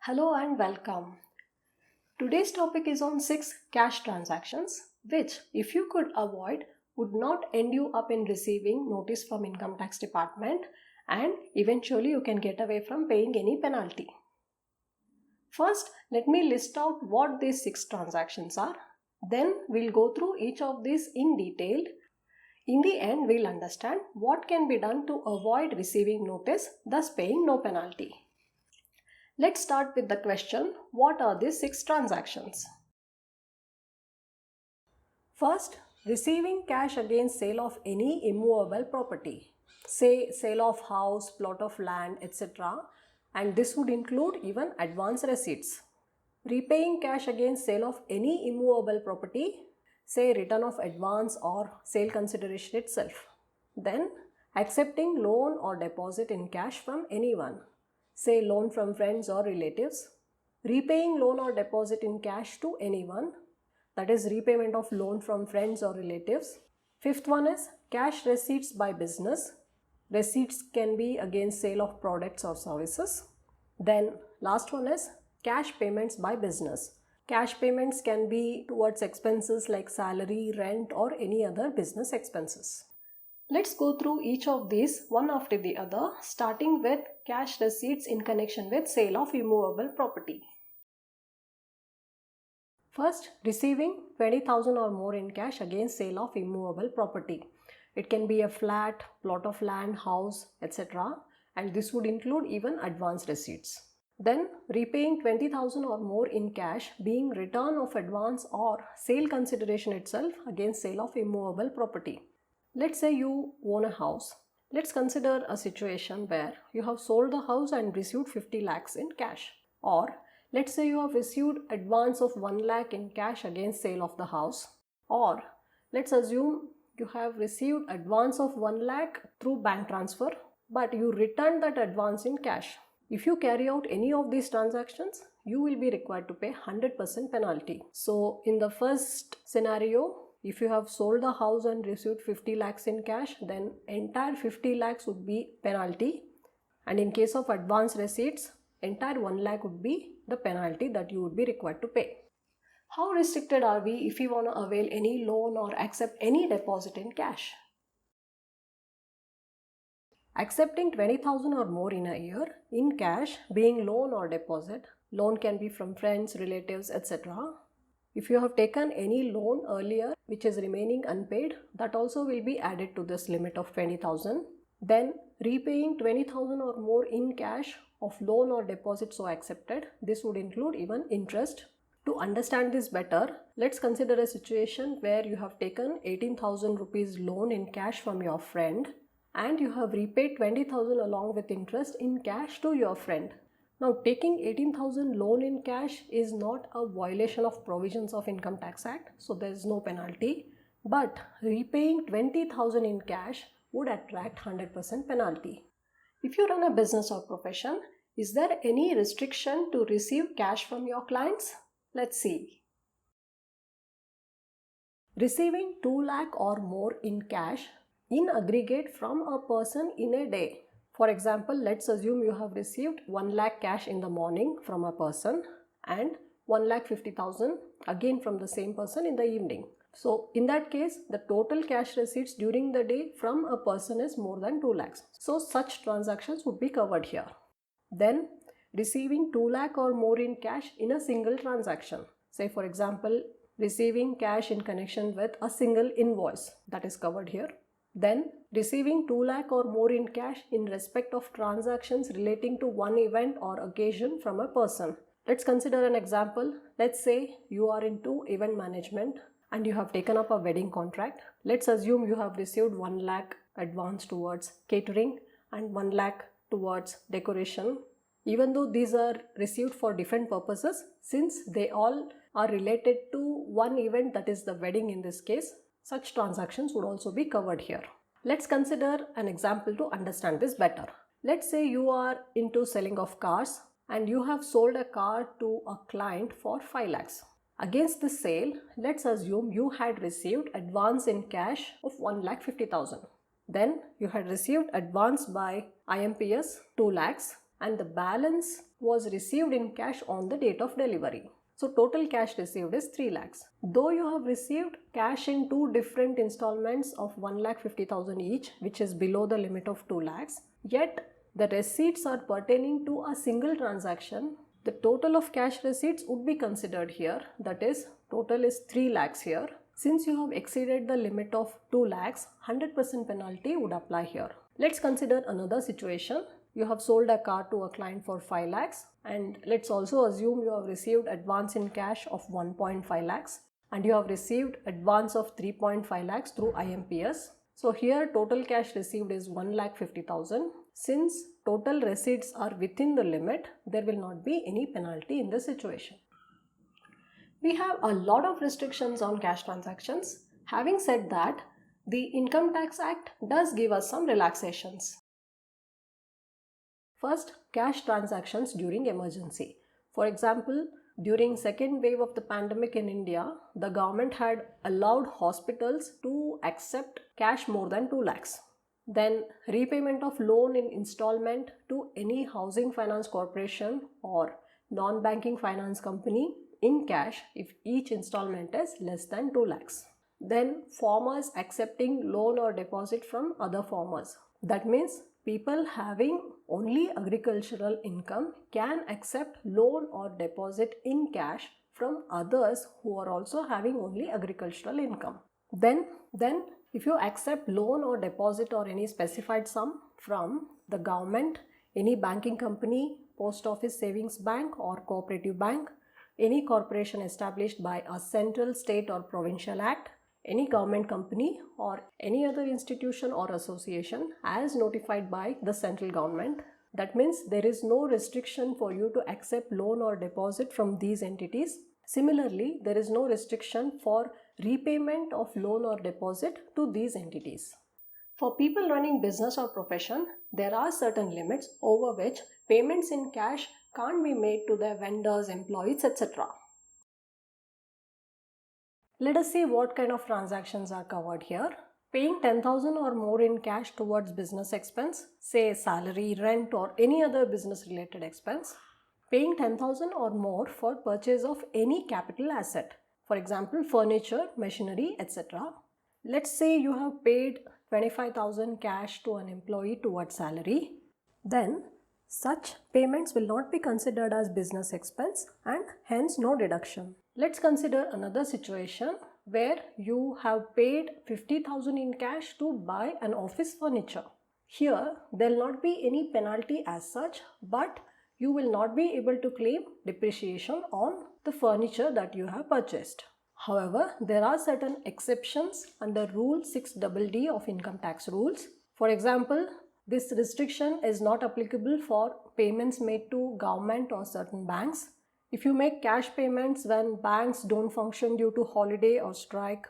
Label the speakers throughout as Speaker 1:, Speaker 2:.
Speaker 1: Hello and welcome. Today's topic is on 6 cash transactions which, if you could avoid, would not end you up in receiving notice from income tax department and eventually you can get away from paying any penalty. First, let me list out what these 6 transactions are. Then we'll go through each of these in detail. In the end, we'll understand what can be done to avoid receiving notice, thus paying no penalty. Let's start with the question, what are these 6 transactions? First, receiving cash against sale of any immovable property, say sale of house, plot of land, etc. And this would include even advance receipts. Repaying cash against sale of any immovable property, say return of advance or sale consideration itself. Then, accepting loan or deposit in cash from anyone, say loan from friends or relatives. Repaying loan or deposit in cash to anyone, that is repayment of loan from friends or relatives. Fifth one is cash receipts by business. Receipts can be against sale of products or services. Then last one is cash payments by business. Cash payments can be towards expenses like salary, rent or any other business expenses. Let's go through each of these one after the other, starting with cash receipts in connection with sale of immovable property. First, receiving 20,000 or more in cash against sale of immovable property. It can be a flat, plot of land, house, etc. and this would include even advance receipts. Then, repaying 20,000 or more in cash being return of advance or sale consideration itself against sale of immovable property. Let's say you own a house. Let's consider a situation where you have sold the house and received 50 lakhs in cash. Or let's say you have received advance of 1 lakh in cash against sale of the house. Or let's assume you have received advance of 1 lakh through bank transfer, but you returned that advance in cash. If you carry out any of these transactions, you will be required to pay 100% penalty. So in the first scenario, if you have sold the house and received 50 lakhs in cash, then entire 50 lakhs would be penalty. And in case of advance receipts, entire 1 lakh would be the penalty that you would be required to pay. How restricted are we if we want to avail any loan or accept any deposit in cash? Accepting 20,000 or more in a year in cash, being loan or deposit, loan can be from friends, relatives, etc. If you have taken any loan earlier which is remaining unpaid, that also will be added to this limit of 20,000. Then repaying 20,000 or more in cash of loan or deposit so accepted, this would include even interest. To understand this better, let's consider a situation where you have taken 18,000 rupees loan in cash from your friend and you have repaid 20,000 along with interest in cash to your friend. Now, taking 18,000 loan in cash is not a violation of provisions of Income Tax Act, so there is no penalty. But repaying 20,000 in cash would attract 100% penalty. If you run a business or profession, is there any restriction to receive cash from your clients? Let's see. Receiving 2 lakh or more in cash in aggregate from a person in a day. For example, let's assume you have received 1 lakh cash in the morning from a person and 1,50,000 again from the same person in the evening. So in that case, the total cash receipts during the day from a person is more than 2 lakhs. So such transactions would be covered here. Then receiving 2 lakh or more in cash in a single transaction. Say for example, receiving cash in connection with a single invoice, that is covered here. Then receiving 2 lakh or more in cash in respect of transactions relating to one event or occasion from a person. Let's consider an example. Let's say you are into event management and you have taken up a wedding contract. Let's assume you have received 1 lakh advance towards catering and 1 lakh towards decoration. Even though these are received for different purposes, since they all are related to one event, that is the wedding in this case, such transactions would also be covered here. Let's consider an example to understand this better. Let's say you are into selling of cars and you have sold a car to a client for 5 lakhs. Against this sale, let's assume you had received advance in cash of 1,50,000. Then you had received advance by IMPS 2 lakhs and the balance was received in cash on the date of delivery. So total cash received is 3 lakhs. Though you have received cash in two different installments of 1,50,000 each, which is below the limit of 2 lakhs, yet the receipts are pertaining to a single transaction, the total of cash receipts would be considered here. That is, total is 3 lakhs here. Since you have exceeded the limit of 2 lakhs, 100% penalty would apply here. Let's consider another situation. You have sold a car to a client for 5 lakhs, and let's also assume you have received advance in cash of 1.5 lakhs and you have received advance of 3.5 lakhs through IMPS. So here total cash received is 1,50,000. Since total receipts are within the limit, there will not be any penalty in this situation. We have a lot of restrictions on cash transactions. Having said that, the Income Tax Act does give us some relaxations. First, cash transactions during emergency. For example, during second wave of the pandemic in India, the government had allowed hospitals to accept cash more than 2 lakhs. Then repayment of loan in installment to any housing finance corporation or non-banking finance company in cash if each installment is less than 2 lakhs. Then farmers accepting loan or deposit from other farmers. That means people having only agricultural income can accept loan or deposit in cash from others who are also having only agricultural income. Then if you accept loan or deposit or any specified sum from the government, any banking company, post office savings bank or cooperative bank, any corporation established by a central, state or provincial act, any government company or any other institution or association as notified by the central government. That means there is no restriction for you to accept loan or deposit from these entities. Similarly, there is no restriction for repayment of loan or deposit to these entities. For people running business or profession, there are certain limits over which payments in cash can't be made to their vendors, employees, etc. Let us see what kind of transactions are covered here. Paying 10,000 or more in cash towards business expense, say salary, rent or any other business related expense. Paying 10,000 or more for purchase of any capital asset, for example furniture, machinery, etc. Let's say you have paid 25,000 cash to an employee towards salary. Then such payments will not be considered as business expense and hence no deduction. Let's consider another situation where you have paid 50,000 in cash to buy an office furniture. Here there will not be any penalty as such, but you will not be able to claim depreciation on the furniture that you have purchased. However, there are certain exceptions under Rule 6DD of Income Tax Rules. For example, this restriction is not applicable for payments made to government or certain banks. If you make cash payments when banks don't function due to holiday or strike,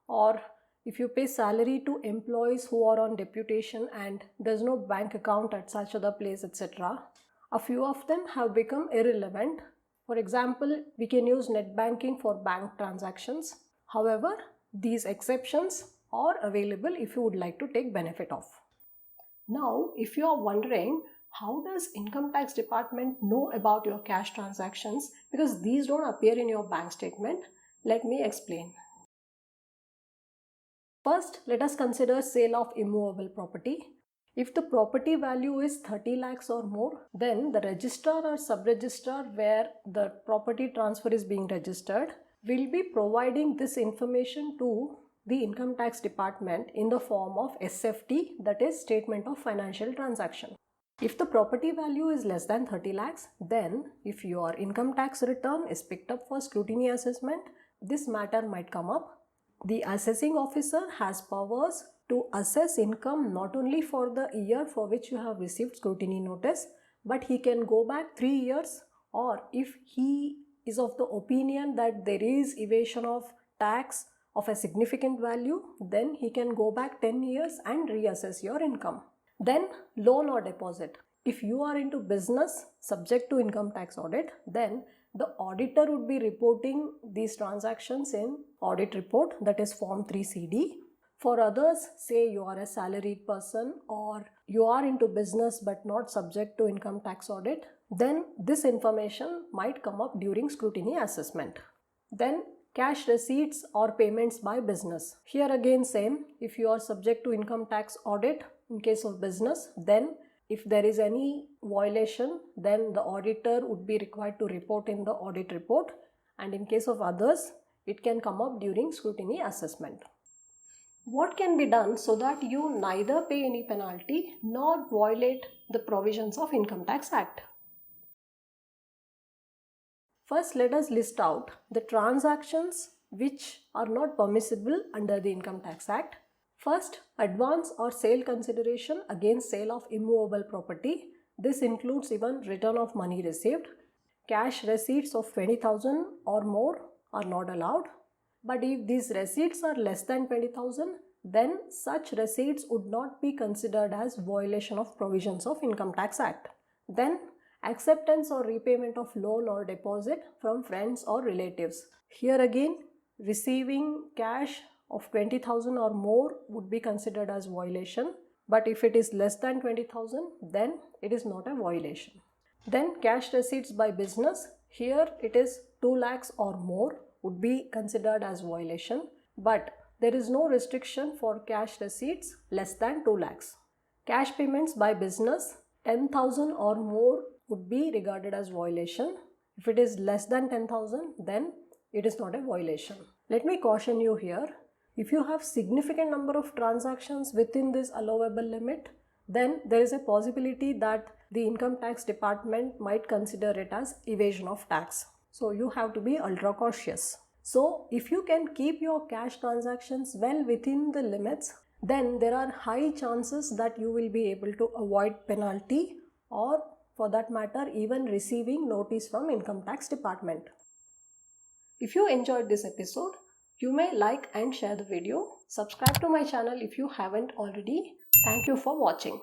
Speaker 1: or if you pay salary to employees who are on deputation and there's no bank account at such other place, etc., a few of them have become irrelevant. For example, we can use net banking for bank transactions. However, these exceptions are available if you would like to take benefit of. Now, if you are wondering, how does Income Tax Department know about your cash transactions because these don't appear in your bank statement? Let me explain. First, let us consider sale of immovable property. If the property value is 30 lakhs or more, then the registrar or sub-registrar where the property transfer is being registered will be providing this information to the Income Tax Department in the form of SFT, that is Statement of Financial Transaction. If the property value is less than 30 lakhs, then if your income tax return is picked up for scrutiny assessment, this matter might come up. The assessing officer has powers to assess income not only for the year for which you have received scrutiny notice, but he can go back 3 years, or if he is of the opinion that there is evasion of tax of a significant value, then he can go back 10 years and reassess your income. Then loan or deposit. If you are into business subject to income tax audit, then the auditor would be reporting these transactions in audit report, that is Form 3CD. For others, say you are a salaried person or you are into business but not subject to income tax audit, then this information might come up during scrutiny assessment. Then cash receipts or payments by business. Here again same, if you are subject to income tax audit in case of business, then if there is any violation, then the auditor would be required to report in the audit report, and in case of others, it can come up during scrutiny assessment. What can be done so that you neither pay any penalty nor violate the provisions of Income Tax Act? First, let us list out the transactions which are not permissible under the Income Tax Act. First, advance or sale consideration against sale of immovable property. This includes even return of money received. Cash receipts of 20,000 or more are not allowed. But if these receipts are less than 20,000, then such receipts would not be considered as violation of provisions of Income Tax Act. Then, acceptance or repayment of loan or deposit from friends or relatives. Here again, receiving cash of 20,000 or more would be considered as violation, but if it is less than 20,000, then it is not a violation. Then cash receipts by business, here it is 2 lakhs or more would be considered as violation, but there is no restriction for cash receipts less than 2 lakhs. Cash payments by business, 10,000 or more would be regarded as violation. If it is less than 10,000, then it is not a violation. Let me caution you here, if you have significant number of transactions within this allowable limit, then there is a possibility that the income tax department might consider it as evasion of tax. So you have to be ultra cautious. So if you can keep your cash transactions well within the limits, then there are high chances that you will be able to avoid penalty or for that matter even receiving notice from Income Tax Department. If you enjoyed this episode, you may like and share the video. Subscribe to my channel if you haven't already. Thank you for watching.